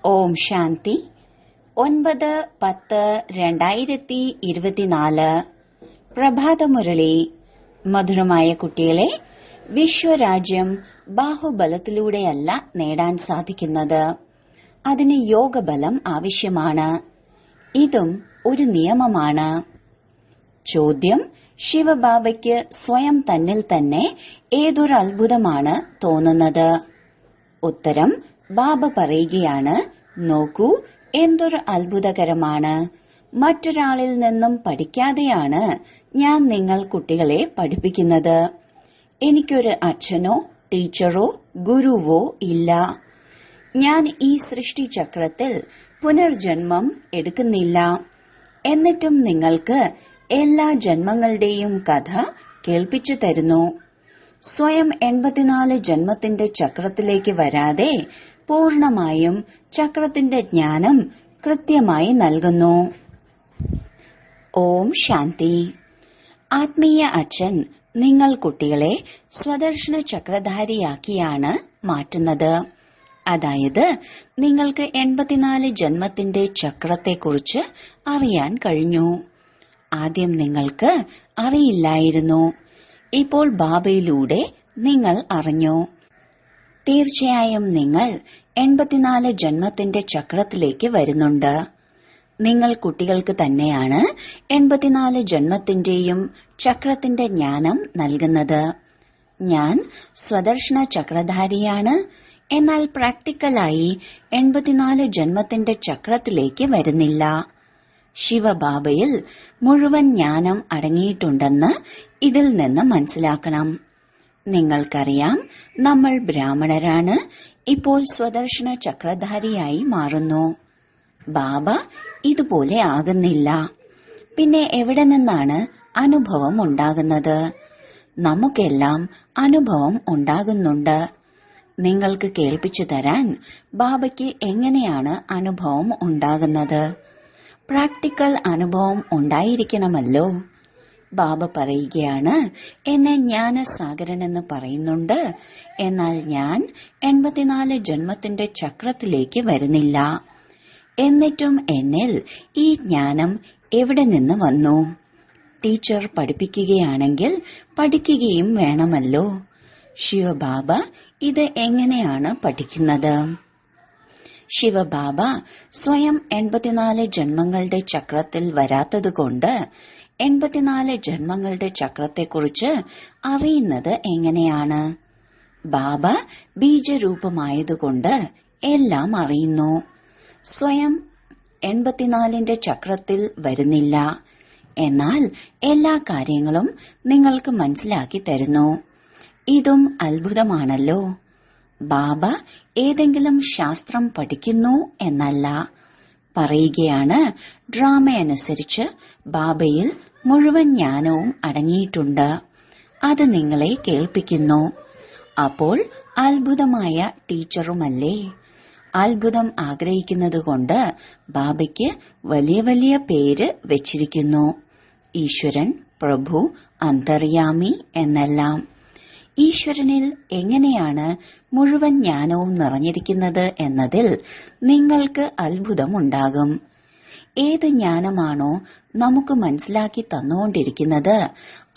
ഓം ശാന്തി 9-10-2024 പ്രഭാതമുരളി. മധുരമായ കുട്ടികളെ, വിശ്വരാജ്യം ബാഹുബലത്തിലൂടെയല്ല നേടാൻ സാധിക്കുന്നത്. അതിന് യോഗബലം ആവശ്യമാണ്. ഇതും ഒരു നിയമമാണ്. ചോദ്യം: ശിവബാബയ്ക്ക് സ്വയം തന്നിൽ തന്നെ ഏതൊരു അത്ഭുതമാണ് തോന്നുന്നത്? ഉത്തരം: ബാബ പറയുകയാണ്, നോക്കൂ, എന്തൊരു അത്ഭുതകരമാണ്. മറ്റൊരാളിൽ നിന്നും പഠിക്കാതെയാണ് ഞാൻ നിങ്ങൾ കുട്ടികളെ പഠിപ്പിക്കുന്നത്. എനിക്കൊരു അച്ഛനോ ടീച്ചറോ ഗുരുവോ ഇല്ല. ഞാൻ ഈ സൃഷ്ടിചക്രത്തിൽ പുനർജന്മം എടുക്കുന്നില്ല. എന്നിട്ടും നിങ്ങൾക്ക് എല്ലാ ജന്മങ്ങളുടെയും കഥ കേൾപ്പിച്ചു തരുന്നു. സ്വയം 84 ജന്മത്തിന്റെ ചക്രത്തിലേക്ക് വരാതെ പൂർണമായും ചക്രത്തിന്റെ ജ്ഞാനം കൃത്യമായി നൽകുന്നു. ഓം ശാന്തി. ആത്മീയ അച്ഛൻ നിങ്ങൾ കുട്ടികളെ സ്വദർശന ചക്രധാരിയാക്കിയാണ് മാറ്റുന്നത്. അതായത് നിങ്ങൾക്ക് 84 ജന്മത്തിന്റെ ചക്രത്തെക്കുറിച്ച് അറിയാൻ കഴിഞ്ഞു. ആദ്യം നിങ്ങൾക്ക് അറിയില്ലായിരുന്നു. ഇപ്പോൾ ബാബയിലൂടെ നിങ്ങൾ അറിഞ്ഞു. തീർച്ചയായും നിങ്ങൾ 84 ജന്മത്തിന്റെ ചക്രത്തിലേക്ക് വരുന്നുണ്ട്. നിങ്ങൾ കുട്ടികൾക്ക് തന്നെയാണ് 84 ജന്മത്തിന്റെയും ചക്രത്തിന്റെ ജ്ഞാനം നൽകുന്നത്. ഞാൻ സ്വദർശന ചക്രധാരിയാണ്, എന്നാൽ പ്രാക്ടിക്കലായി 84 ജന്മത്തിന്റെ ചക്രത്തിലേക്ക് വരുന്നില്ല. ശിവബാബയിൽ മുഴുവൻ ജ്ഞാനം അടങ്ങിയിട്ടുണ്ടെന്ന് ഇതിൽ നിന്ന് മനസ്സിലാക്കണം. നിങ്ങൾക്കറിയാം, നമ്മൾ ബ്രാഹ്മണരാണ്. ഇപ്പോൾ സ്വദർശന ചക്രധാരിയായി മാറുന്നു. ബാബ ഇതുപോലെ ആകുന്നില്ല. പിന്നെ എവിടെ നിന്നാണ് അനുഭവം ഉണ്ടാകുന്നത്? നമുക്കെല്ലാം അനുഭവം ഉണ്ടാകുന്നുണ്ട്. നിങ്ങൾക്ക് കേൾപ്പിച്ചു തരാൻ ബാബയ്ക്ക് എങ്ങനെയാണ് അനുഭവം ഉണ്ടാകുന്നത്? പ്രാക്ടിക്കൽ അനുഭവം ഉണ്ടായിരിക്കണമല്ലോ. ബാബ പറയുകയാണ്, എന്നെ ജ്ഞാനസാഗരനെന്ന് പറയുന്നുണ്ട്, എന്നാൽ ഞാൻ 84 ജന്മത്തിന്റെ ചക്രത്തിലേക്ക് വരുന്നില്ല. എന്നിട്ടും എന്നിൽ ഈ ജ്ഞാനം എവിടെ നിന്ന് വന്നു? ടീച്ചർ പഠിപ്പിക്കുകയാണെങ്കിൽ പഠിക്കുകയും വേണമല്ലോ. ശിവബാബ ഇത് എങ്ങനെയാണ് പഠിക്കുന്നത്? ശിവബാബ സ്വയം 84 ജന്മങ്ങളുടെ ചക്രത്തിൽ വരാത്തതുകൊണ്ട് 84 ജന്മങ്ങളുടെ ചക്രത്തെക്കുറിച്ച് അറിയുന്നത് എങ്ങനെയാണ്? ബാബ ബീജരൂപമായതുകൊണ്ട് എല്ലാം അറിയുന്നു. സ്വയം 84ന്റെ ചക്രത്തിൽ വരുന്നില്ല. എന്നാൽ എല്ലാ കാര്യങ്ങളും നിങ്ങൾക്ക് മനസ്സിലാക്കി തരുന്നു. ഇതും അത്ഭുതമാണല്ലോ. ബാബ ഏതെങ്കിലും ശാസ്ത്രം പഠിക്കുന്നു എന്നല്ല, പറയുകയാണ്, ഡ്രാമയനുസരിച്ച് ബാബയിൽ മുഴുവൻ ജ്ഞാനവും അടങ്ങിയിട്ടുണ്ട്. അത് നിങ്ങളെ കേൾപ്പിക്കുന്നു. അപ്പോൾ അത്ഭുതമായ ടീച്ചറുമല്ലേ? അത്ഭുതം ആഗ്രഹിക്കുന്നതുകൊണ്ട് ബാബയ്ക്ക് വലിയ വലിയ പേര് വെച്ചിരിക്കുന്നു. ഈശ്വരൻ, പ്രഭു, അന്തർയാമി എന്നെല്ലാം. ഈശ്വരനിൽ എങ്ങനെയാണ് മുഴുവൻ ജ്ഞാനവും നിറഞ്ഞിരിക്കുന്നത് എന്നതിൽ നിങ്ങൾക്ക് അത്ഭുതമുണ്ടാകും. ഏത് ജ്ഞാനമാണോ നമുക്ക് മനസ്സിലാക്കി തന്നുകൊണ്ടിരിക്കുന്നത്,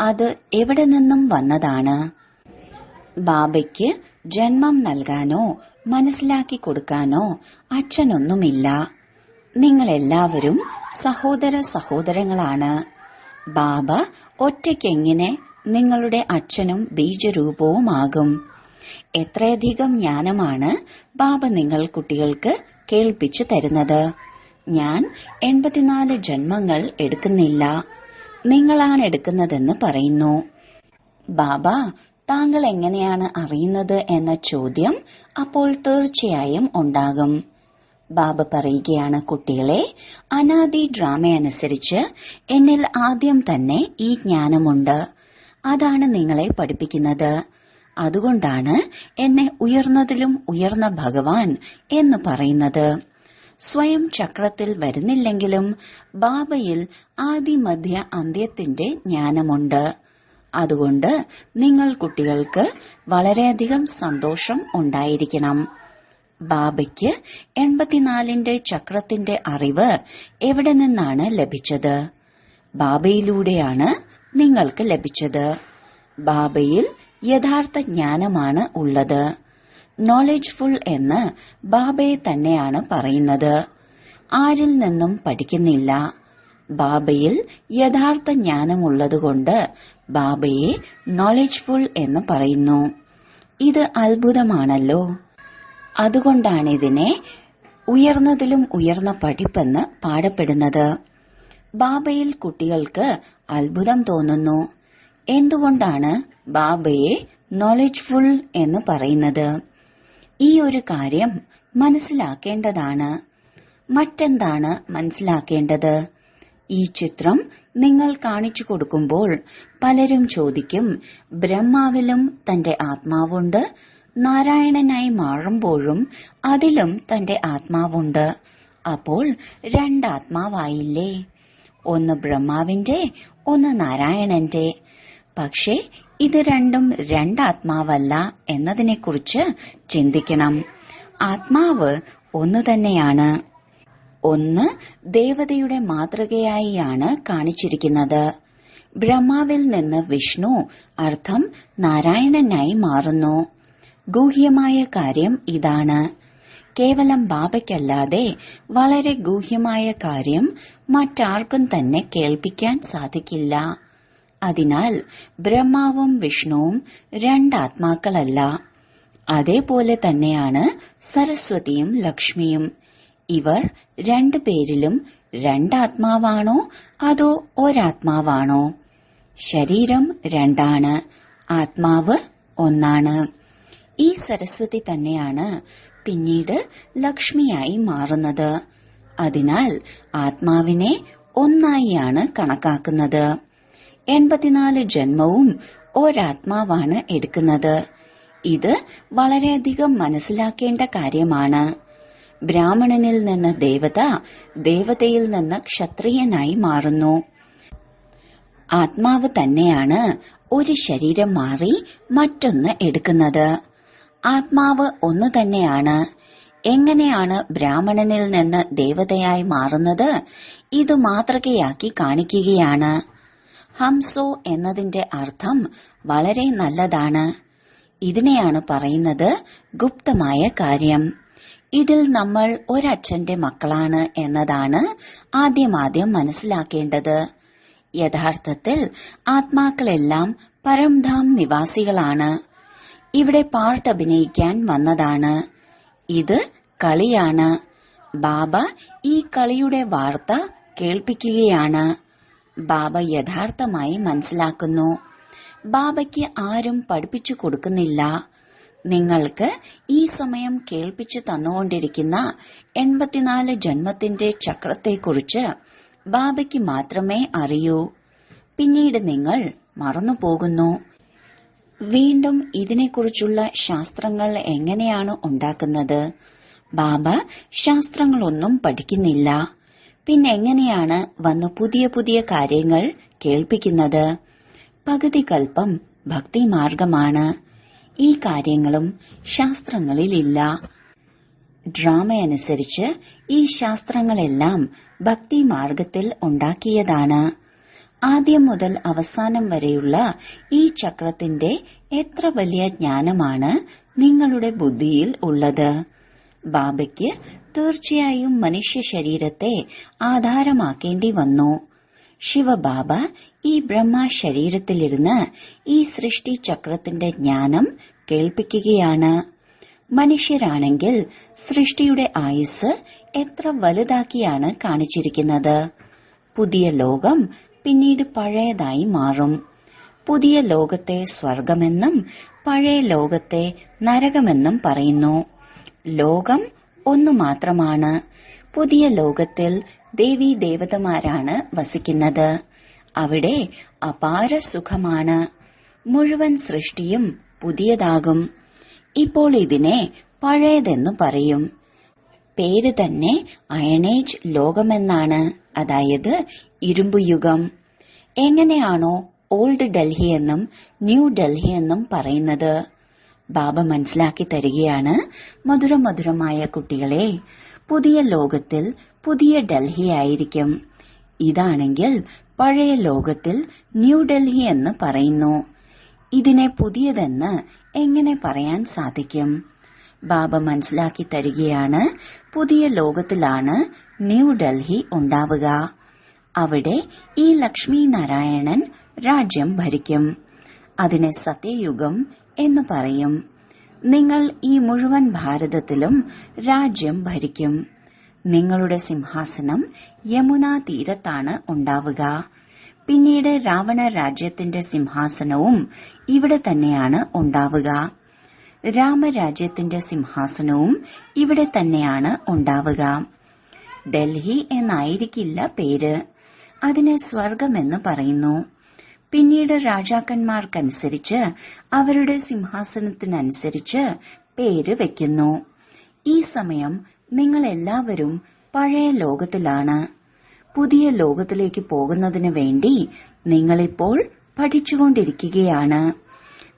അത് എവിടെ നിന്നും വന്നതാണ്? ബാബയ്ക്ക് ജന്മം നൽകാനോ മനസ്സിലാക്കി കൊടുക്കാനോ അച്ഛനൊന്നുമില്ല. നിങ്ങളെല്ലാവരും സഹോദര സഹോദരങ്ങളാണ്. ബാബ ഒറ്റയ്ക്കെങ്ങനെ നിങ്ങളുടെ അച്ഛനും ബീജരൂപവുമാകും? എത്രയധികം ജ്ഞാനമാണ് ബാബ നിങ്ങൾ കുട്ടികൾക്ക് കേൾപ്പിച്ചു തരുന്നത്. ഞാൻ 84 ജന്മങ്ങൾ എടുക്കുന്നില്ല, നിങ്ങളാണ് എടുക്കുന്നതെന്ന് പറയുന്നു. ബാബ, താങ്കൾ എങ്ങനെയാണ് അറിയുന്നത് എന്ന ചോദ്യം അപ്പോൾ തീർച്ചയായും ഉണ്ടാകും. ബാബ പറയുകയാണ്, കുട്ടികളെ, അനാദി ഡ്രാമയനുസരിച്ച് എന്നിൽ ആദ്യം തന്നെ ഈ ജ്ഞാനമുണ്ട്. അതാണ് നിങ്ങളെ പഠിപ്പിക്കുന്നത്. അതുകൊണ്ടാണ് എന്നെ ഉയർന്നതിലും ഉയർന്ന ഭഗവാൻ എന്ന് പറയുന്നത്. സ്വയം ചക്രത്തിൽ വരുന്നില്ലെങ്കിലും ബാബയിൽ ആദി മധ്യ അന്ത്യത്തിന്റെ ജ്ഞാനമുണ്ട്. അതുകൊണ്ട് നിങ്ങൾ കുട്ടികൾക്ക് വളരെയധികം സന്തോഷം ഉണ്ടായിരിക്കണം. ബാബയ്ക്ക് 84ന്റെ ചക്രത്തിന്റെ അറിവ് എവിടെ നിന്നാണ് ലഭിച്ചത്? ബാബയിലൂടെയാണ് നിങ്ങൾക്ക് ലഭിച്ചത്. ബാബയിൽ യഥാർത്ഥ ജ്ഞാനമാണ് ഉള്ളത്. നോളജ്ഫുൾ എന്ന് ബാബയെ തന്നെയാണ് പറയുന്നത്. ആരിൽ നിന്നും പഠിക്കുന്നില്ല. ബാബയിൽ യഥാർത്ഥ ജ്ഞാനമുള്ളതുകൊണ്ട് ബാബയെ നോളജ്ഫുൾ എന്ന് പറയുന്നു. ഇത് അത്ഭുതമാണല്ലോ. അതുകൊണ്ടാണിതിനെ ഉയർന്നതിലും ഉയർന്ന പഠിപ്പെന്ന് പാടപ്പെടുന്നത്. ബാബയിൽ കുട്ടികൾക്ക് അത്ഭുതം തോന്നുന്നു. എന്തുകൊണ്ടാണ് ബാബയെ നോളജ്ഫുൾ എന്ന് പറയുന്നത്? ഈ ഒരു കാര്യം മനസ്സിലാക്കേണ്ടതാണ്. മറ്റെന്താണ് മനസ്സിലാക്കേണ്ടത്? ഈ ചിത്രം നിങ്ങൾ കാണിച്ചു കൊടുക്കുമ്പോൾ പലരും ചോദിക്കും, ബ്രഹ്മാവിലും തന്റെ ആത്മാവുണ്ട്, നാരായണനായി മാറുമ്പോഴും അതിലും തന്റെ ആത്മാവുണ്ട്. അപ്പോൾ രണ്ടാത്മാവായില്ലേ? ഒന്ന് ബ്രഹ്മാവിന്റെ, ഒന്ന് നാരായണന്റെ. പക്ഷേ ഇത് രണ്ടും രണ്ടാത്മാവല്ല എന്നതിനെക്കുറിച്ച് ചിന്തിക്കണം. ആത്മാവ് ഒന്ന് തന്നെയാണ്. ഒന്ന് ദേവതയുടെ മാതൃകയായാണ് കാണിച്ചിരിക്കുന്നത്. ബ്രഹ്മാവിൽ നിന്ന് വിഷ്ണു അർത്ഥം നാരായണനായി മാറുന്നു. ഗൂഹ്യമായ കാര്യം ഇതാണ്. കേവലം ബാബയ്ക്കല്ലാതെ വളരെ ഗൂഹ്യമായ കാര്യം മറ്റാർക്കും തന്നെ കേൾപ്പിക്കാൻ സാധിക്കില്ല. അതിനാൽ ബ്രഹ്മാവും വിഷ്ണുവും രണ്ടാത്മാക്കളല്ല. അതേപോലെ തന്നെയാണ് സരസ്വതിയും ലക്ഷ്മിയും. ഇവർ രണ്ടുപേരിലും രണ്ടാത്മാവാണോ അതോ ഒരാത്മാവാണോ? ശരീരം രണ്ടാണ്, ആത്മാവ് ഒന്നാണ്. ഈ സരസ്വതി തന്നെയാണ് പിന്നീട് ലക്ഷ്മിയായി മാറുന്നത്. അതിനാൽ ആത്മാവിനെ ഒന്നായിയാണ് കണക്കാക്കുന്നത്. 84 ജന്മവും ഒരാത്മാവാണ് എടുക്കുന്നത്. ഇത് വളരെയധികം മനസ്സിലാക്കേണ്ട കാര്യമാണ്. ബ്രാഹ്മണനിൽ നിന്ന് ദേവത, ദേവതയിൽ നിന്ന് ക്ഷത്രിയനായി മാറുന്നു. ആത്മാവ് തന്നെയാണ് ഒരു ശരീരം മാറി മറ്റൊന്ന് എടുക്കുന്നത്. ആത്മാവ് ഒന്ന് തന്നെയാണ്. എങ്ങനെയാണ് ബ്രാഹ്മണനിൽ നിന്ന് ദേവതയായി മാറുന്നത്? ഇത് മാതൃകയാക്കി കാണിക്കുകയാണ്. ഹംസോ എന്നതിന്റെ അർത്ഥം വളരെ നല്ലതാണ്. ഇതിനെയാണ് പറയുന്നത് ഗുപ്തമായ കാര്യം. ഇതിൽ നമ്മൾ ഒരച്ഛന്റെ മക്കളാണ് എന്നതാണ് ആദ്യം മനസ്സിലാക്കേണ്ടത്. യഥാർത്ഥത്തിൽ ആത്മാക്കളെല്ലാം പരംധാം നിവാസികളാണ്. ഇവിടെ പാർട്ട് അഭിനയിക്കാൻ വന്നതാണ്. ഇത് കളിയാണ്. ബാബ ഈ കളിയുടെ വാർത്ത കേൾപ്പിക്കുകയാണ്. ബാബ യഥാർത്ഥമായി മനസ്സിലാക്കുന്നു. ബാബയ്ക്ക് ആരും പഠിപ്പിച്ചു കൊടുക്കുന്നില്ല. നിങ്ങൾക്ക് ഈ സമയം കേൾപ്പിച്ചു തന്നുകൊണ്ടിരിക്കുന്ന 84 ജന്മത്തിന്റെ ചക്രത്തെക്കുറിച്ച് ബാബയ്ക്ക് മാത്രമേ അറിയൂ. പിന്നീട് നിങ്ങൾ മറന്നുപോകുന്നു. വീണ്ടും ഇതിനെക്കുറിച്ചുള്ള ശാസ്ത്രങ്ങൾ എങ്ങനെയാണ് ഉണ്ടാക്കുന്നത്? ബാബ ശാസ്ത്രങ്ങളൊന്നും പഠിക്കുന്നില്ല. പിന്നെങ്ങനെയാണ് വന്ന് പുതിയ പുതിയ കാര്യങ്ങൾ കേൾപ്പിക്കുന്നത്? പകുതി കൽപ്പം ഭക്തിമാർഗമാണ്. ഈ കാര്യങ്ങളും ശാസ്ത്രങ്ങളിലില്ല. ഡ്രാമയനുസരിച്ച് ഈ ശാസ്ത്രങ്ങളെല്ലാം ഭക്തിമാർഗത്തിൽ ഉണ്ടാക്കിയതാണ്. ആദ്യം മുതൽ അവസാനം വരെയുള്ള ഈ ചക്രത്തിന്റെ എത്ര വലിയ ജ്ഞാനമാണ് നിങ്ങളുടെ ബുദ്ധിയിൽ ഉള്ളത്? ബാബയ്ക്ക് തീർച്ചയായും മനുഷ്യ ശരീരത്തെ ആധാരമാക്കേണ്ടി വന്നു. ശിവബാബ ഈ ബ്രഹ്മ ശരീരത്തിലിരുന്ന് ഈ സൃഷ്ടി ചക്രത്തിന്റെ ജ്ഞാനം കേൾപ്പിക്കുകയാണ്. മനുഷ്യരാണെങ്കിൽ സൃഷ്ടിയുടെ ആയുസ് എത്ര വലുതാക്കിയാണ് കാണിച്ചിരിക്കുന്നത്. പുതിയ ലോകം പിന്നീട് പഴയതായി മാറും. പുതിയ ലോകത്തെ സ്വർഗമെന്നും പഴയ ലോകത്തെ നരകമെന്നും പറയുന്നു. ലോകം ഒന്നു മാത്രമാണ്. പുതിയ ലോകത്തിൽ ദേവീ ദേവതമാരാണ് വസിക്കുന്നത്. അവിടെ അപാര സുഖമാണ്. മുഴുവൻ സൃഷ്ടിയും പുതിയതാകും. ഇപ്പോൾ ഇതിനെ പഴയതെന്നു പറയും. പേര് തന്നെ അയണേജ് ലോകമെന്നാണ്, അതായത് ഇരുമ്പുയുഗം. എങ്ങനെയാണോ ഓൾഡ് ഡൽഹി എന്നും ന്യൂ ഡൽഹി എന്നും പറയുന്നത്, ബാബ മനസ്സിലാക്കി തരികയാണ്, മധുരമധുരമായ കുട്ടികളെ, പുതിയ ലോകത്തിൽ പുതിയ ഡൽഹി ആയിരിക്കും. ഇതാണെങ്കിൽ പഴയ ലോകത്തിൽ ന്യൂഡൽഹി എന്ന് പറയുന്നു. ഇതിനെ പുതിയതെന്ന് എങ്ങനെ പറയാൻ സാധിക്കും? ബാബ മനസ്സിലാക്കി തരികയാണ്, പുതിയ ലോകത്തിലാണ് ന്യൂഡൽഹി ഉണ്ടാവുക. അവിടെ ഈ ലക്ഷ്മി നാരായണൻ രാജ്യം ഭരിക്കും. അതിനെ സത്യയുഗം എന്ന് പറയും. നിങ്ങൾ ഈ മുഴുവൻ ഭാരതത്തിലും രാജ്യം ഭരിക്കും. നിങ്ങളുടെ സിംഹാസനം യമുനാ തീരത്താണ് ഉണ്ടാവുക. പിന്നീട് രാവണ രാജ്യത്തിന്റെ സിംഹാസനവും ഇവിടെ തന്നെയാണ് ഉണ്ടാവുക. രാമരാജ്യത്തിന്റെ സിംഹാസനവും ഇവിടെ തന്നെയാണ് ഉണ്ടാവുക. ഡൽഹി എന്നായിരിക്കില്ല പേര്, അതിനെ സ്വർഗമെന്ന് പറയുന്നു. പിന്നീട് രാജാക്കന്മാർക്കനുസരിച്ച് അവരുടെ സിംഹാസനത്തിനനുസരിച്ച് പേര് വെക്കുന്നു. ഈ സമയം നിങ്ങൾ എല്ലാവരും പഴയ ലോകത്തിലാണ്. പുതിയ ലോകത്തിലേക്ക് പോകുന്നതിന് വേണ്ടി നിങ്ങളിപ്പോൾ പഠിച്ചുകൊണ്ടിരിക്കുകയാണ്.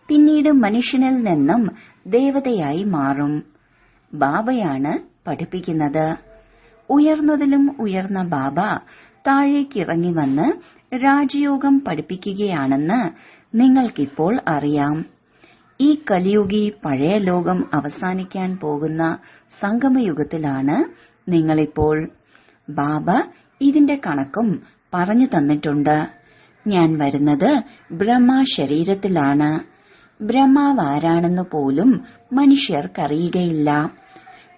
പിന്നീട് മനുഷ്യനിൽ നിന്നും ദേവതയായി മാറും. ബാബയാണ് പഠിപ്പിക്കുന്നത്. ഉയർന്നതിലും ഉയർന്ന ബാബ താഴേക്കിറങ്ങി വന്ന് രാജയോഗം പഠിപ്പിക്കുകയാണെന്ന് നിങ്ങൾക്കിപ്പോൾ അറിയാം. ഈ കലിയുഗി പഴയ ലോകം അവസാനിക്കാൻ പോകുന്ന സംഗമയുഗത്തിലാണ് നിങ്ങളിപ്പോൾ. ബാബ ഇതിന്റെ കണക്കും പറഞ്ഞു തന്നിട്ടുണ്ട്. ഞാൻ വരുന്നത് ബ്രഹ്മ ശരീരത്തിലാണ്. ബ്രഹ്മാവ് ആരാണെന്ന് പോലും മനുഷ്യർക്കറിയുകയില്ല.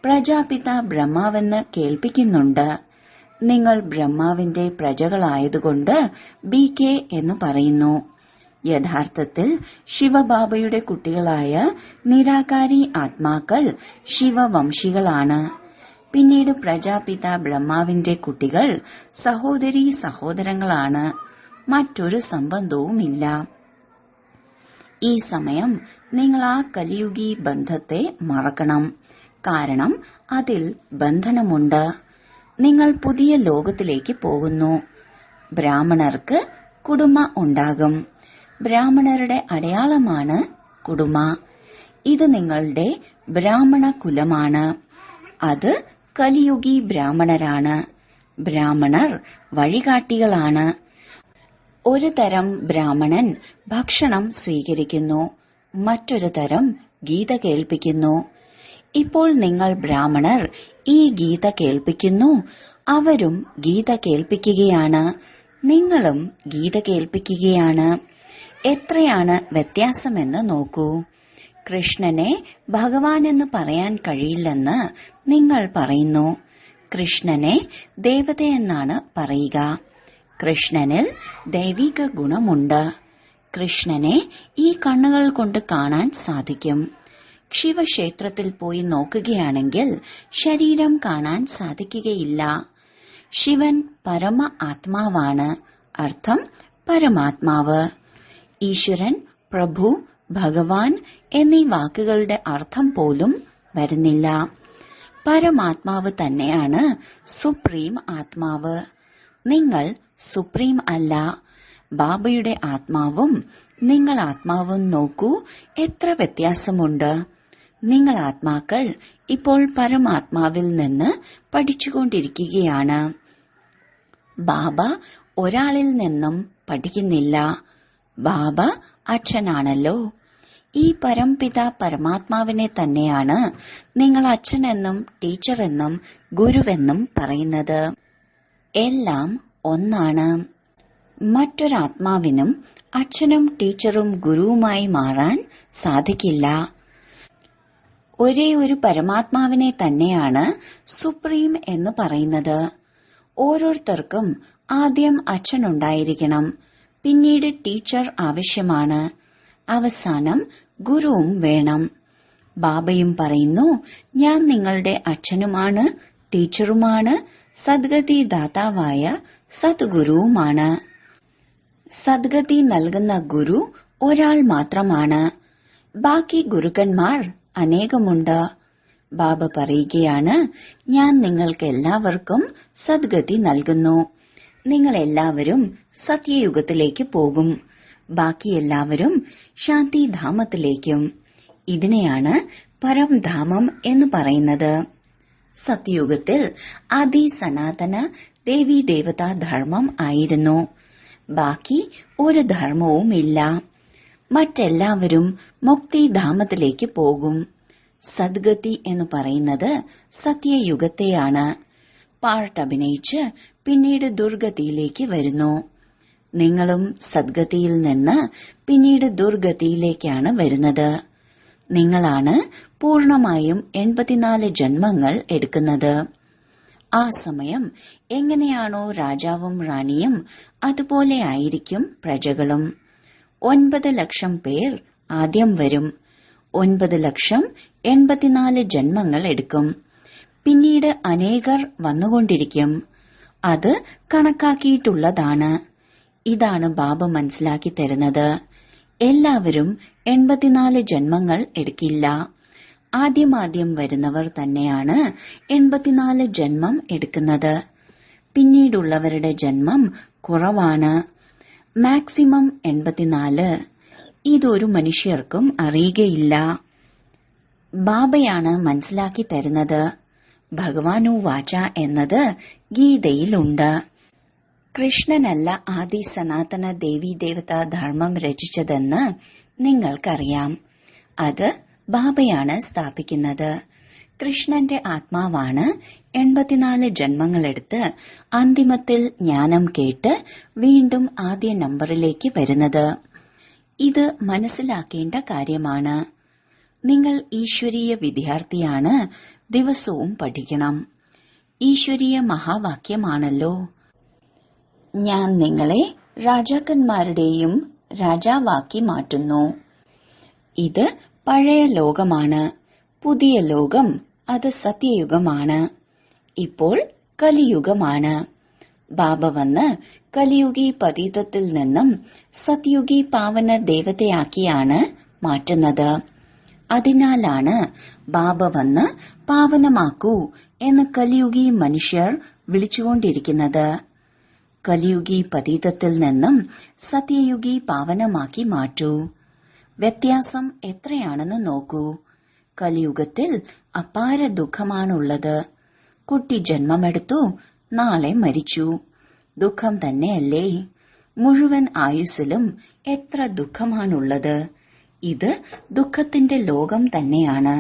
പ്രജാപിത ബ്രഹ്മാവെന്ന് കേൾപ്പിക്കുന്നുണ്ട്. നിങ്ങൾ ബ്രഹ്മാവിന്റെ പ്രജകളായതുകൊണ്ട് BK എന്ന് പറയുന്നു. യഥാർത്ഥത്തിൽ ശിവബാബയുടെ കുട്ടികളായ നിരാകാരി ആത്മാക്കൾ ശിവവംശികളാണ്. പിന്നീട് പ്രജാപിത ബ്രഹ്മാവിന്റെ കുട്ടികൾ സഹോദരീ സഹോദരങ്ങളാണ്. മറ്റൊരു സംബന്ധവുമില്ല. ഈ സമയം നിങ്ങൾ ആ കലിയുഗി ബന്ധത്തെ മറക്കണം. കാരണം അതിൽ ബന്ധനമുണ്ട്. നിങ്ങൾ പുതിയ ലോകത്തിലേക്ക് പോകുന്നു. ബ്രാഹ്മണർക്ക് കുടുംബ ഉണ്ടാകും. ബ്രാഹ്മണരുടെ അടയാളമാണ് കുടുംബ. ഇത് നിങ്ങളുടെ ബ്രാഹ്മണ കുലമാണ്. അത് കലിയുഗി ബ്രാഹ്മണരാണ്. ബ്രാഹ്മണർ വഴികാട്ടികളാണ്. ഒരു തരം ബ്രാഹ്മണൻ ഭക്ഷണം സ്വീകരിക്കുന്നു, മറ്റൊരു തരം ഗീത കേൾപ്പിക്കുന്നു. ഇപ്പോൾ നിങ്ങൾ ബ്രാഹ്മണർ ഈ ഗീത കേൾപ്പിക്കുന്നു, അവരും ഗീത കേൾപ്പിക്കുകയാണ്, നിങ്ങളും ഗീത കേൾപ്പിക്കുകയാണ്. എത്രയാണ് വ്യത്യാസമെന്ന് നോക്കൂ. കൃഷ്ണനെ ഭഗവാൻ എന്ന് പറയാൻ കഴിയില്ലെന്ന് നിങ്ങൾ പറയുന്നു. കൃഷ്ണനെ ദേവതയെന്നാണ് പറയുക. കൃഷ്ണനിൽ ദൈവിക ഗുണമുണ്ട്. കൃഷ്ണനെ ഈ കണ്ണുകൾ കൊണ്ട് കാണാൻ സാധിക്കും. ശിവക്ഷേത്രത്തിൽ പോയി നോക്കുകയാണെങ്കിൽ ശരീരം കാണാൻ സാധിക്കുകയില്ല. ശിവൻ പരമ ആത്മാവാണ്, അർത്ഥം പരമാത്മാവ്. ഈശ്വരൻ, പ്രഭു, ഭഗവാൻ എന്നീ വാക്കുകളുടെ അർത്ഥം പോലും വരുന്നില്ല. പരമാത്മാവ് തന്നെയാണ് സുപ്രീം ആത്മാവ്. നിങ്ങൾ സുപ്രീം അല്ല. ബാബയുടെ ആത്മാവും നിങ്ങൾ ആത്മാവും നോക്കൂ, എത്ര വ്യത്യാസമുണ്ട്. നിങ്ങൾ ആത്മാക്കൾ ഇപ്പോൾ പരമാത്മാവിൽ നിന്ന് പഠിച്ചുകൊണ്ടിരിക്കുകയാണ്. ബാബ ഒരാളിൽ നിന്നും പഠിക്കുന്നില്ല. ബാബ അച്ഛനാണല്ലോ. ഈ പരംപിത പരമാത്മാവിനെ തന്നെയാണ് നിങ്ങൾ അച്ഛനെന്നും ടീച്ചറെന്നും ഗുരുവെന്നും പറയുന്നത്. എല്ലാം ഒന്നാണ്. മറ്റൊരാത്മാവിനും അച്ഛനും ടീച്ചറും ഗുരുവുമായി മാറാൻ സാധിക്കില്ല. ഒരേ ഒരു പരമാത്മാവിനെ തന്നെയാണ് സുപ്രീം എന്ന് പറയുന്നത്. ഓരോരുത്തർക്കും ആദ്യം അച്ഛനുണ്ടായിരിക്കണം, പിന്നീട് ടീച്ചർ ആവശ്യമാണ്, അവസാനം ഗുരുവും വേണം. ബാബയും പറയുന്നു, ഞാൻ നിങ്ങളുടെ അച്ഛനുമാണ്, ടീച്ചറുമാണ്, സദ്ഗതി ദാതാവായ സദ്ഗുരുവുമാണ്. സദ്ഗതി നൽകുന്ന ഗുരു ഒരാൾ മാത്രമാണ്. ബാക്കി ഗുരുക്കന്മാർ അനേകമുണ്ട്. ബാബ പറയുകയാണ്, ഞാൻ നിങ്ങൾക്ക് എല്ലാവർക്കും സദ്ഗതി നൽകുന്നു. നിങ്ങൾ എല്ലാവരും സത്യയുഗത്തിലേക്ക് പോകും. ബാക്കി എല്ലാവരും ശാന്തിധാമത്തിലേക്കും. ഇതിനെയാണ് പരംധാമം എന്ന് പറയുന്നത്. സത്യുഗത്തിൽ ആദി സനാതന ദേവീ ദേവതാ ധർമ്മം ആയിരുന്നു. ബാക്കി ഒരു ധർമ്മവുമില്ല. മറ്റെല്ലാവരും മുക്തിധാമത്തിലേക്ക് പോകും. സദ്ഗതി എന്ന് പറയുന്നത് സത്യയുഗത്തെയാണ്. പാർട്ട് അഭിനയിച്ച് പിന്നീട് ദുർഗതിയിലേക്ക് വരുന്നു. നിങ്ങളും സദ്ഗതിയിൽ നിന്ന് പിന്നീട് ദുർഗതിയിലേക്കാണ് വരുന്നത്. നിങ്ങളാണ് പൂർണമായും 84 ജന്മങ്ങൾ എടുക്കുന്നത്. ആ സമയം എങ്ങനെയാണോ രാജാവും റാണിയും അതുപോലെ ആയിരിക്കും പ്രജകളും. 9 ലക്ഷം പേർ ആദ്യം വരും. 9 ലക്ഷം 84 ജന്മങ്ങൾ എടുക്കും. പിന്നീട് അനേകർ വന്നുകൊണ്ടിരിക്കും. അത് കണക്കാക്കിയിട്ടുള്ളതാണ്. ഇതാണ് ബാബ മനസ്സിലാക്കി തരുന്നത്. എല്ലാവരും 84 ജന്മങ്ങൾ എടുക്കില്ല. ആദ്യം വരുന്നവർ തന്നെയാണ് 84 ജന്മം എടുക്കുന്നത്. പിന്നീടുള്ളവരുടെ ജന്മം കുറവാണ്. മാക്സിമം 84. ഇതൊരു മനുഷ്യർക്കും അറിയുകയില്ല. ബാബയാണ് മനസ്സിലാക്കി തരുന്നത്. ഭഗവാനു വാച എന്നത് ഗീതയിലുണ്ട്. കൃഷ്ണനല്ല ആദി സനാതന ദേവീ ദേവതാ ധർമ്മം രചിച്ചതെന്ന് നിങ്ങൾക്കറിയാം. അത് ബാബയാണ് സ്ഥാപിക്കുന്നത്. കൃഷ്ണന്റെ ആത്മാവാണ് 84 ജന്മങ്ങളെടുത്ത് അന്തിമത്തിൽ ജ്ഞാനം കേട്ട് വീണ്ടും ആദ്യ നമ്പറിലേക്ക് വരുന്നത്. ഇത് മനസ്സിലാക്കേണ്ട കാര്യമാണ്. നിങ്ങൾ ഈശ്വരീയ വിദ്യാർത്ഥിയാണ്. ദിവസവും പഠിക്കണം. ഈശ്വരീയ മഹാവാക്യമാണല്ലോ. ഞാൻ നിങ്ങളെ രാജാക്കന്മാരുടെയും രാജാവാക്കി മാറ്റുന്നു. ഇത് പഴയ ലോകമാണ്. പുതിയ ലോകം അത് സത്യയുഗമാണ്. ഇപ്പോൾ കലിയുഗമാണ്. ബാബ വന്ന് കലിയുഗി പതീതത്തിൽ നിന്നും സത്യുഗി പാവന ദേവതയാക്കിയാണ് മാറ്റുന്നത്. അതിനാലാണ് ബാബ വന്ന് പാവനമാക്കൂ എന്ന് കലിയുഗി മനുഷ്യർ വിളിച്ചുകൊണ്ടിരിക്കുന്നത്. കലിയുഗി പതീതത്തിൽ നിന്നും സത്യയുഗി പാവനമാക്കി മാറ്റൂ. വ്യത്യാസം എത്രയാണെന്ന് നോക്കൂ. കലിയുഗത്തിൽ അപാര ദുഃഖമാണുള്ളത്. കുട്ടി ജന്മമെടുത്തു, നാളെ മരിച്ചു. ദുഃഖം തന്നെയല്ലേ? മുഴുവൻ ആയുസ്സിലും എത്ര ദുഃഖമാണുള്ളത്. ഇത് ദുഃഖത്തിന്റെ ലോകം തന്നെയാണ്.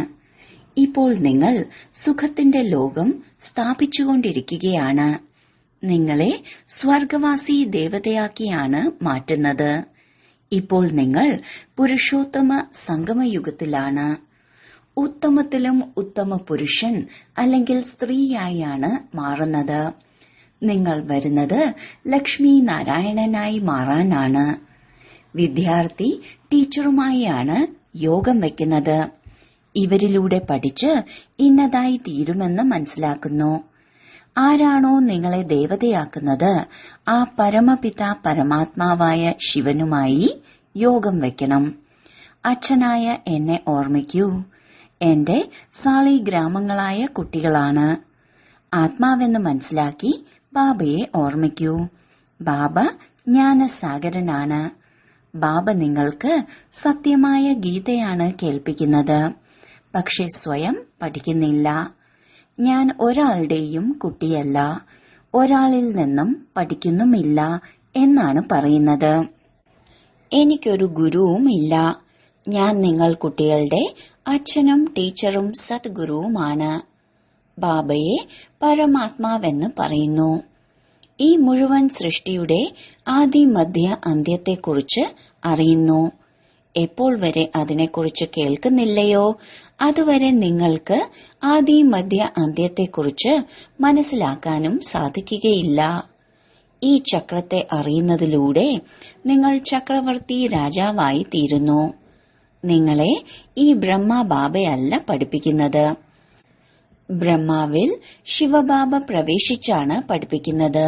ഇപ്പോൾ നിങ്ങൾ സുഖത്തിന്റെ ലോകം സ്ഥാപിച്ചുകൊണ്ടിരിക്കുകയാണ്. നിങ്ങളെ സ്വർഗവാസി ദേവതയാക്കിയാണ് മാറ്റുന്നത്. ഇപ്പോൾ നിങ്ങൾ പുരുഷോത്തമ സംഗമയുഗത്തിലാണ്. ഉത്തമത്തിലും ഉത്തമ പുരുഷൻ അല്ലെങ്കിൽ സ്ത്രീയായാണ് മാറുന്നത്. നിങ്ങൾ വരുന്നത് ലക്ഷ്മി നാരായണനായി മാറാനാണ്. വിദ്യാർത്ഥി ടീച്ചറുമായാണ് യോഗം വയ്ക്കുന്നത്. ഇവരിലൂടെ പഠിച്ച് ഇന്നതായി തീരുമെന്ന് മനസ്സിലാക്കുന്നു. ആരാണോ നിങ്ങളെ ദേവതയാക്കുന്നത് ആ പരമപിത പരമാത്മാവായ ശിവനുമായി യോഗം വയ്ക്കണം. അച്ഛനായ എന്നെ ഓർമ്മിക്കൂ. എന്റെ സാളിഗ്രാമങ്ങളായ കുട്ടികളാണ്. ആത്മാവെന്ന് മനസ്സിലാക്കി ബാബയെ ഓർമ്മിക്കൂ. ബാബ ജ്ഞാനസാഗരനാണ്. ബാബ നിങ്ങൾക്ക് സത്യമായ ഗീതയാണ് കേൾപ്പിക്കുന്നത്. പക്ഷെ സ്വയം പഠിക്കുന്നില്ല. ഞാൻ ഒരാളുടെയും കുട്ടിയല്ല, ഒരാളിൽ നിന്നും പഠിക്കുന്നുമില്ല എന്നാണ് പറയുന്നത്. എനിക്കൊരു ഗുരുവും ഇല്ല. ഞാൻ നിങ്ങൾ കുട്ടികളുടെ അച്ഛനും ടീച്ചറും സദ്ഗുരുവുമാണ്. ബാബയെ പരമാത്മാവെന്ന് പറയുന്നു. ഈ മുഴുവൻ സൃഷ്ടിയുടെ ആദി മധ്യ അന്ത്യത്തെക്കുറിച്ച് അറിയുന്നു. എപ്പോൾ വരെ അതിനെക്കുറിച്ച് കേൾക്കുന്നില്ലയോ അതുവരെ നിങ്ങൾക്ക് ആദി മധ്യ അന്ത്യത്തെക്കുറിച്ച് മനസ്സിലാക്കാനും സാധിക്കുകയില്ല. ഈ ചക്രത്തെ അറിയുന്നതിലൂടെ നിങ്ങൾ ചക്രവർത്തി രാജാവായി തീരുന്നു. നിങ്ങളെ ഈ ബ്രഹ്മ ബാബയല്ല പഠിപ്പിക്കുന്നത്. ബ്രഹ്മാവിൽ ശിവബാബ പ്രവേശിച്ചാണ് പഠിപ്പിക്കുന്നത്.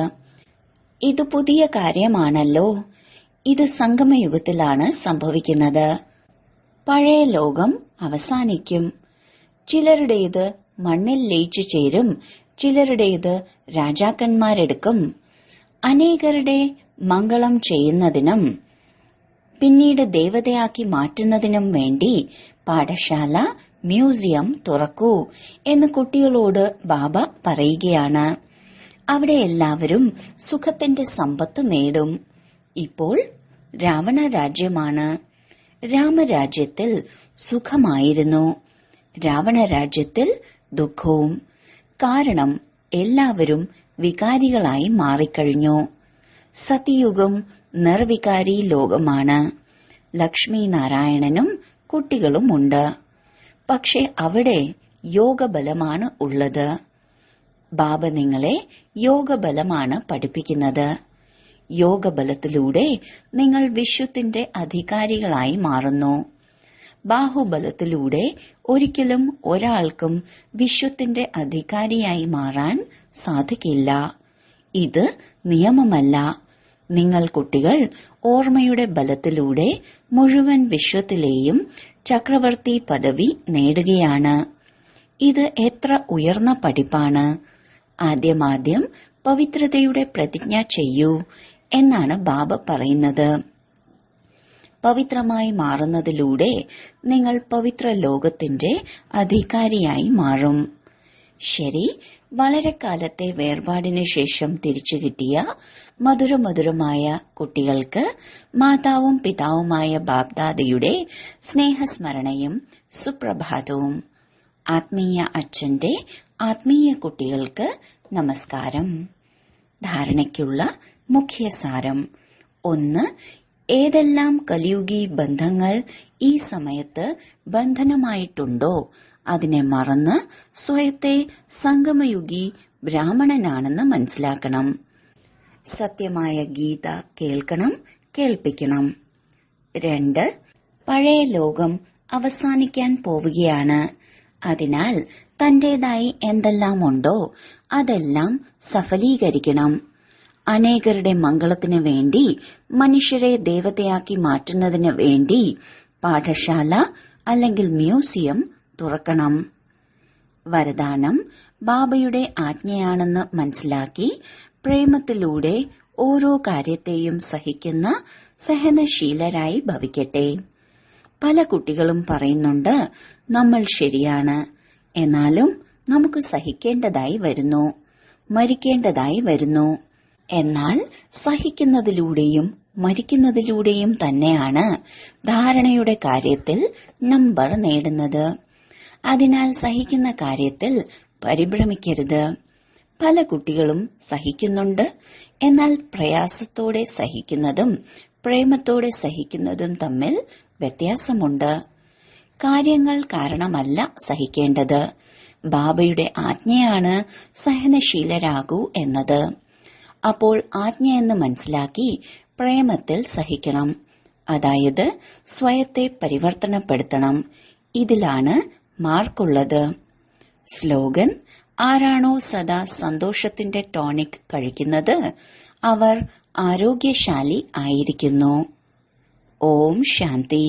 ഇത് പുതിയ കാര്യമാണല്ലോ. ഇത് സംഗമയുഗത്തിലാണ് സംഭവിക്കുന്നത്. പഴയ ലോകം അവസാനിക്കും. ചിലരുടേത് മണ്ണിൽ ലയിച്ചു ചേരും, ചിലരുടേത് രാജാക്കന്മാരെടുക്കും. അനേകരുടെ മംഗളം ചെയ്യുന്നതിനും പിന്നീട് ദേവതയാക്കി മാറ്റുന്നതിനും വേണ്ടി പാഠശാല, മ്യൂസിയം തുറക്കൂ എന്ന് കുട്ടികളോട് ബാബ പറയുകയാണ്. അവിടെ എല്ലാവരും സുഖത്തിന്റെ സമ്പത്ത് നേടും. ഇപ്പോൾ രാവണ രാജ്യമാണ്. രാമരാജ്യത്തിൽ സുഖമായിരുന്നു. രാവണ രാജ്യത്തിൽ ദുഃഖവും. കാരണം എല്ലാവരും വികാരികളായി മാറിക്കഴിഞ്ഞു. സത്യയുഗം നിർവികാരി ലോകമാണ്. ലക്ഷ്മി നാരായണനും കുട്ടികളുമുണ്ട്. പക്ഷെ അവിടെ യോഗബലമാണ് ഉള്ളത്. ബാബ നിങ്ങളെ യോഗബലമാണ് പഠിപ്പിക്കുന്നത്. യോഗബലത്തിലൂടെ നിങ്ങൾ വിശ്വത്തിന്റെ അധികാരികളായി മാറുന്നു. ബാഹുബലത്തിലൂടെ ഒരിക്കലും ഒരാൾക്കും വിശ്വത്തിന്റെ അധികാരിയായി മാറാൻ സാധിക്കില്ല. ഇത് നിയമമല്ല. നിങ്ങൾ കുട്ടികൾ ഓർമ്മയുടെ ബലത്തിലൂടെ മുഴുവൻ വിശ്വത്തിലെയും ചക്രവർത്തി പദവി നേടുകയാണ്. ഇത് എത്ര ഉയർന്ന പഠിപ്പാണ്. ആദ്യമാദ്യം പവിത്രതയുടെ പ്രതിജ്ഞ ചെയ്യൂ എന്നാണ് ബാബ പറയുന്നത്. പവിത്രമായി മാറുന്നതിലൂടെ നിങ്ങൾ പവിത്ര ലോകത്തിന്റെ അധികാരിയായി മാറും. ശരി, വളരെ കാലത്തെ വേർപാടിനു ശേഷം തിരിച്ചു കിട്ടിയ മധുരമധുരമായ കുട്ടികൾക്ക് മാതാവും പിതാവുമായ ബാബ്ദാദയുടെ സ്നേഹസ്മരണയും സുപ്രഭാതവും. ആത്മീയ അച്ഛന്റെ ആത്മീയ കുട്ടികൾക്ക് നമസ്കാരം. ധാരണയ്ക്കുള്ള മുഖ്യസാരം: 1. ഏതെല്ലാം കലിയുഗി ബന്ധങ്ങൾ ഈ സമയത്ത് ബന്ധനമായിട്ടുണ്ടോ അതിനെ മറന്ന് സ്വയത്തെ സംഗമയുഗി ബ്രാഹ്മണനാണെന്ന് മനസ്സിലാക്കണം. സത്യമായ ഗീത കേൾക്കണം, കേൾപ്പിക്കണം. 2. പഴയ ലോകം അവസാനിക്കാൻ പോവുകയാണ്. അതിനാൽ തന്റേതായി എന്തെല്ലാം ഉണ്ടോ അതെല്ലാം സഫലീകരിക്കണം. അനേകരുടെ മംഗളത്തിനു വേണ്ടി, മനുഷ്യരെ ദേവതയാക്കി മാറ്റുന്നതിന് വേണ്ടി പാഠശാല അല്ലെങ്കിൽ മ്യൂസിയം തുറക്കണം. വരദാനം: ബാബയുടെ ആജ്ഞയാണെന്ന് മനസ്സിലാക്കി പ്രേമത്തിലൂടെ ഓരോ കാര്യത്തെയും സഹിക്കുന്ന സഹനശീലരായി ഭവിക്കട്ടെ. പല കുട്ടികളും പറയുന്നുണ്ട്, നമ്മൾ ശരിയാണ്, എന്നാലും നമുക്ക് സഹിക്കേണ്ടതായി വരുന്നു, മരിക്കേണ്ടതായി വരുന്നു. എന്നാൽ സഹിക്കുന്നതിലൂടെയും മരിക്കുന്നതിലൂടെയും തന്നെയാണ് ധാരണയുടെ കാര്യത്തിൽ നമ്പർ നേടുന്നത്. അതിനാൽ സഹിക്കുന്ന കാര്യത്തിൽ പരിഭ്രമിക്കരുത്. പല കുട്ടികളും സഹിക്കുന്നുണ്ട്, എന്നാൽ പ്രയാസത്തോടെ സഹിക്കുന്നതും പ്രേമത്തോടെ സഹിക്കുന്നതും തമ്മിൽ വ്യത്യാസമുണ്ട്. കാര്യങ്ങൾ കാരണമല്ല സഹിക്കേണ്ടത്, ബാബയുടെ ആജ്ഞയാണ് സഹനശീലരാകൂ എന്നത്. അപ്പോൾ ആജ്ഞയെന്ന് മനസ്സിലാക്കി പ്രേമത്തിൽ സഹിക്കണം. അതായത് സ്വയത്തെ പരിവർത്തനപ്പെടുത്തണം. ഇതിലാണ് മാർക്കുള്ളത്. സ്ലോഗൻ: ആരാണോ സദാ സന്തോഷത്തിന്റെ ടോണിക് കഴിക്കുന്നത് അവർ ആരോഗ്യശാലി ആയിരിക്കുന്നു. ഓം ശാന്തി.